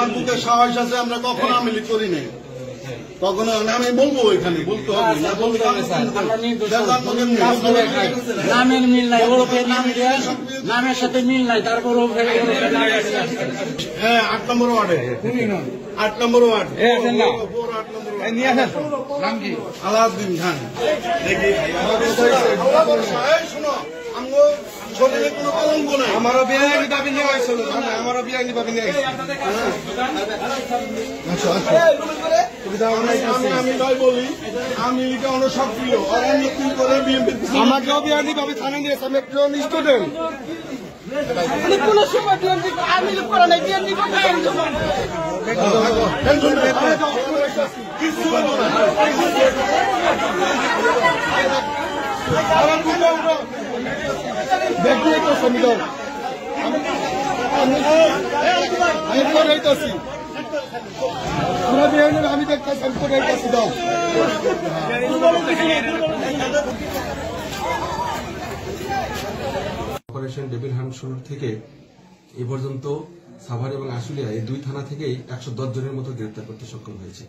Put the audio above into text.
আমার বুকে সাহস আছে, আমরা কখনো আমিলি করি নাই, কখনো আমি বলবো এখানে বলতে হবে না, নামের মিল নাই, ওরফের নাম দিয়ে নামের সাথে মিল নাই, তারপর হ্যাঁ 8 নম্বর ওয়ার্ডে 8 নম্বর ওয়ার্ড নাম কি? আলাউদ্দিন খান। শোনো শরীরে কোনো কলঙ্ক নাই। আমারও বেআইনি দাবি নিয়ে হয়েছিল, আমারও বেআইনি দাবি নিয়ে আমি তাই বলি, আমি লিখে অনেক সক্রিয় অনেক করে বিএনপি আমাকেও বেআইনি ভাবে থানায় নিয়েছে। আমি একজন স্টুডেন্ট, কোনো সময় আমি করা নাই, বিএনপি কিছু বলবো না। আমি দেখতেছি আমি করে দাও। অপারেশন ডেভিল হান্ট শুরু থেকে এ পর্যন্ত সাভার এবং আশুলিয়া এই দুই থানা থেকেই 110 জনের মতো গ্রেপ্তার করতে সক্ষম হয়েছে।